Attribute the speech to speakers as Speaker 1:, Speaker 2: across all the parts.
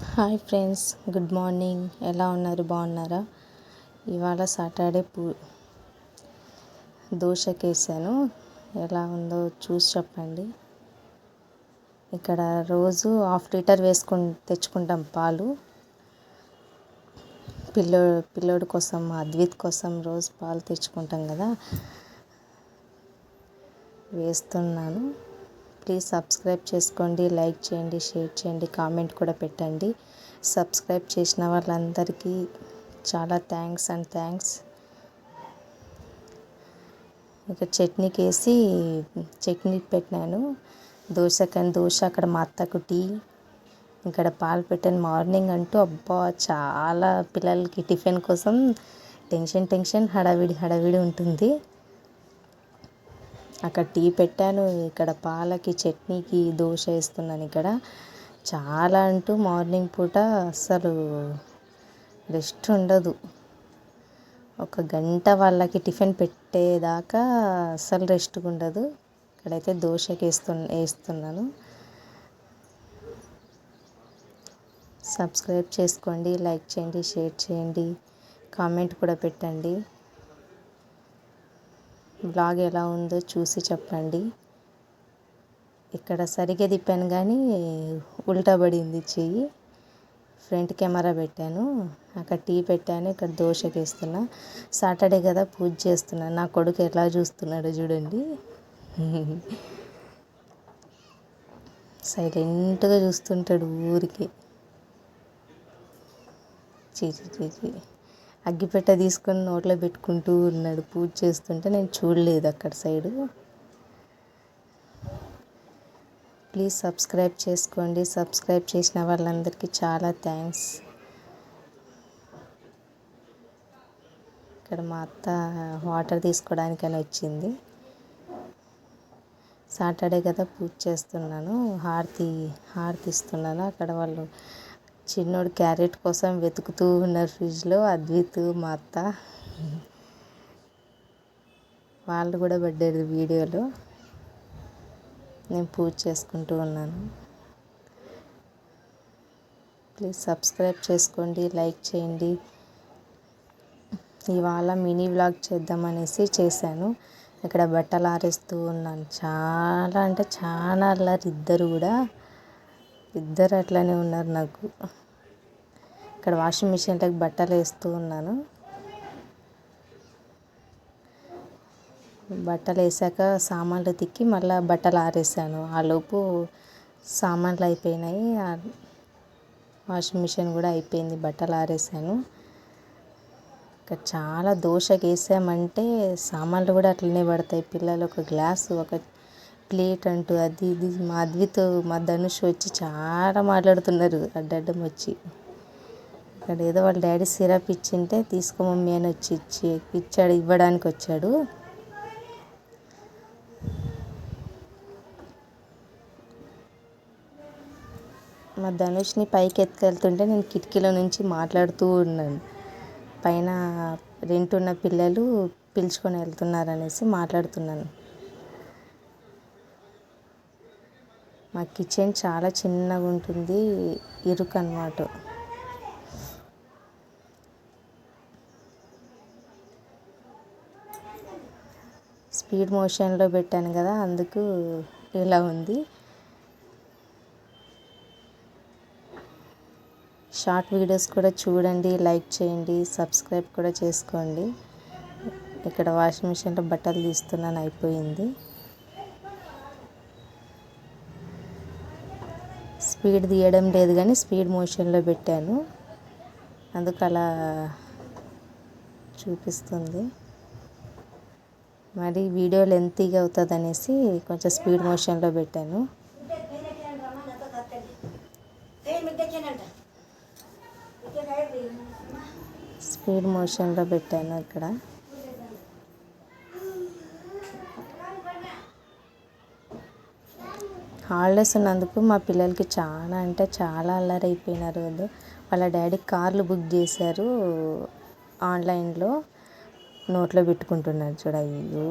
Speaker 1: Hi friends, good morning. ఎలా ఉన్నారు? బాగున్నారా? ఇవాళ సాటర్డే దోశకేసాను. ఎలా ఉందో చూసి చెప్పండి. ఇక్కడ రోజు ½ లీటర్ తెచ్చుకుంటాం పాలు. పిల్లోడి కోసం, అద్విత్ కోసం రోజు పాలు తెచ్చుకుంటాం కదా, వేస్తున్నాను. ప్లీజ్ సబ్స్క్రైబ్ చేసుకోండి, లైక్ చేయండి, షేర్ చేయండి, కామెంట్ కూడా పెట్టండి. సబ్స్క్రైబ్ చేసిన వాళ్ళందరికీ చాలా థ్యాంక్స్. ఇక చట్నీ పెట్టినాను. దోశ అక్కడ మా అత్తకు టీ, ఇక్కడ పాలు పెట్టాను. మార్నింగ్ అంటూ అబ్బా చాలా పిల్లలకి టిఫిన్ కోసం టెన్షన్ హడావిడి ఉంటుంది. అక్కడ టీ పెట్టాను, ఇక్కడ పాలకి చట్నీకి దోశ వేస్తున్నాను. ఇక్కడ చాలా మార్నింగ్ పూట అస్సలు రెస్ట్ ఉండదు. 1 గంట వాళ్ళకి టిఫిన్ పెట్టేదాకా అస్సలు రెస్ట్గా ఉండదు. ఇక్కడైతే దోశకి వేస్తున్నాను. సబ్స్క్రైబ్ చేసుకోండి, లైక్ చేయండి, షేర్ చేయండి, కామెంట్ కూడా పెట్టండి. బ్లాగ్ ఎలా ఉందో చూసి చెప్పండి. ఇక్కడ సరిగ్గా తిప్పాను కానీ ఉల్టా పడింది చెయ్యి. ఫ్రంట్ కెమెరా పెట్టాను. అక్కడ టీ పెట్టాను, ఇక్కడ దోశకి వేస్తున్నా. సాటర్డే కదా, పూజ చేస్తున్నాను. నా కొడుకు ఎలా చూస్తున్నాడో చూడండి. సైలెంట్గా చూస్తుంటాడు ఊరికి. చీ అగ్గిపెట్ట తీసుకొని నోట్లో పెట్టుకుంటూ ఉన్నాడు పూజ చేస్తుంటే. నేను చూడలేదు అక్కడ సైడు. ప్లీజ్ సబ్స్క్రైబ్ చేసుకోండి. సబ్స్క్రైబ్ చేసిన వాళ్ళందరికీ చాలా థ్యాంక్స్. ఇక్కడ మా అత్త వాటర్ తీసుకోవడానికని వచ్చింది. సాటర్డే కదా, పూజ చేస్తున్నాను. హారతి ఇస్తున్నాను. అక్కడ వాళ్ళు చిన్నోడు క్యారెట్ కోసం వెతుకుతూ ఉన్నారు ఫ్రిడ్జ్లో. అద్విత్, మా అత్త వాళ్ళు కూడా పడ్డారు వీడియోలో. నేను పూజ చేసుకుంటూ ఉన్నాను. ప్లీజ్ సబ్స్క్రైబ్ చేసుకోండి, లైక్ చేయండి. ఇవాళ మినీ వ్లాగ్ చేద్దామనేసి చేశాను. ఇక్కడ బట్టలు ఆరేస్తూ ఉన్నాను. చాలా అల్లరి. ఇద్దరు అట్లనే ఉన్నారు నాకు. ఇక్కడ వాషింగ్ మిషన్లోకి బట్టలు వేస్తూ ఉన్నాను. బట్టలు వేసాక సామాన్లు తిక్కి మళ్ళీ బట్టలు ఆరేసాను. ఆలోపు సామాన్లు అయిపోయినాయి, వాషింగ్ మిషన్ కూడా అయిపోయింది, బట్టలు ఆరేసాను. ఇక్కడ చాలా దోశకి వేసామంటే సామాన్లు కూడా అట్లనే పడతాయి. పిల్లలు ఒక గ్లాసు, ఒక ప్లేట్ అంటూ అది ఇది. మా అద్విత్, మా ధనుష్ వచ్చి చాలా మాట్లాడుతున్నారు అడ్డం వచ్చి. ఇక్కడ ఏదో వాళ్ళ డాడీ సిరప్ ఇచ్చింటే తీసుకో మమ్మీ అని వచ్చి ఇవ్వడానికి వచ్చాడు. మా ధనుష్ని పైకి ఎత్తుకెళ్తుంటే నేను కిటికీలో నుంచి మాట్లాడుతూ ఉన్నాను. పైన రెంట్ ఉన్న పిల్లలు పిలుచుకొని వెళ్తున్నారనేసి మాట్లాడుతున్నాను. మా కిచెన్ చాలా చిన్నగా ఉంటుంది, ఇరుకు అన్నమాట. స్పీడ్ మోషన్లో పెట్టాను కదా, అందుకు ఇలా ఉంది. షార్ట్ వీడియోస్ కూడా చూడండి, లైక్ చేయండి, సబ్స్క్రైబ్ కూడా చేసుకోండి. ఇక్కడ వాషింగ్ మిషన్లో బట్టలు తీస్తున్నాను, అయిపోయింది. స్పీడ్ తీయడం లేదు కానీ స్పీడ్ మోషన్లో పెట్టాను, అందుకు అలా చూపిస్తుంది. మరి వీడియో లెంతీగా అవుతుంది అనేసి కొంచెం స్పీడ్ మోషన్లో పెట్టాను. స్పీడ్ మోషన్లో పెట్టాను. ఇక్కడ హాలిడేస్ ఉన్నందుకు మా పిల్లలకి చాలా అల్లరి అయిపోయినారు. వాళ్ళ డాడీ కార్లు బుక్ చేశారు ఆన్లైన్లో. నోట్లో పెట్టుకుంటున్నాడు చూడ. అయ్యో,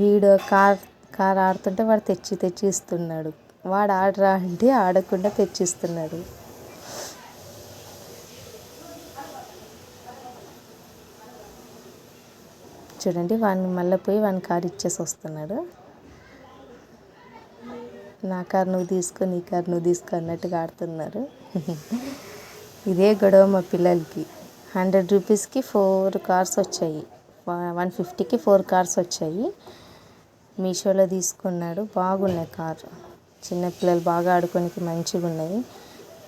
Speaker 1: వీడు కార్ ఆడుతుంటే వాడు తెచ్చి ఇస్తున్నాడు. వాడు ఆడరా అంటే ఆడకుండా తెచ్చిస్తున్నాడు. చూడండి వాడిని మళ్ళీ పోయి వాని కారు ఇచ్చేసి వస్తున్నాడు. నా కారు నువ్వు తీసుకో, నీ కారు నువ్వు తీసుకో అన్నట్టుగా ఆడుతున్నారు. ఇదే గొడవ మా పిల్లలకి. 100 రూపీస్కి 4 కార్స్ వచ్చాయి, 150కి 4 కార్స్ వచ్చాయి. మీషోలో తీసుకున్నాడు. బాగున్నాయి కారు. చిన్నపిల్లలు బాగా ఆడుకోనికి మంచిగా ఉన్నాయి.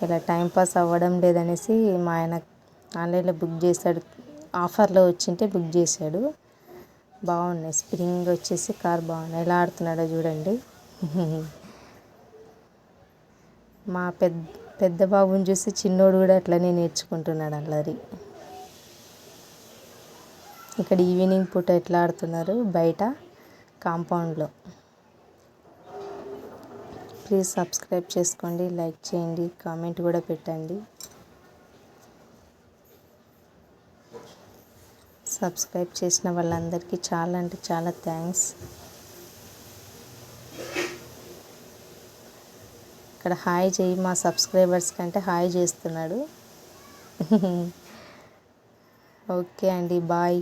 Speaker 1: ఇలా టైంపాస్ అవ్వడం లేదనేసి మా ఆయన ఆన్లైన్లో బుక్ చేశాడు. ఆఫర్లో వచ్చింటే బుక్ చేశాడు. బాగున్నాయి. స్ప్రింగ్ వచ్చేసి కార్ బాగున్నాయి. ఎలా ఆడుతున్నాడో చూడండి. మా పెద్ద బాబుని చూసి చిన్నోడు కూడా అట్లనే నేర్చుకుంటున్నాడు అల్లరి. ఇక్కడ ఈవినింగ్ పూట ఎట్లా ఆడుతున్నారు బయట కాంపౌండ్లో. ప్లీజ్ సబ్స్క్రైబ్ చేసుకోండి, లైక్ చేయండి, కామెంట్ కూడా పెట్టండి. సబ్స్క్రైబ్ చేసిన వాళ్ళందరికీ చాలా అంటే చాలా థ్యాంక్స్. ఇక్కడ హాయ్ చేయి, మా సబ్స్క్రైబర్స్ కంటే హాయ్ చేస్తున్నాడు. ఓకే అండి, బాయ్.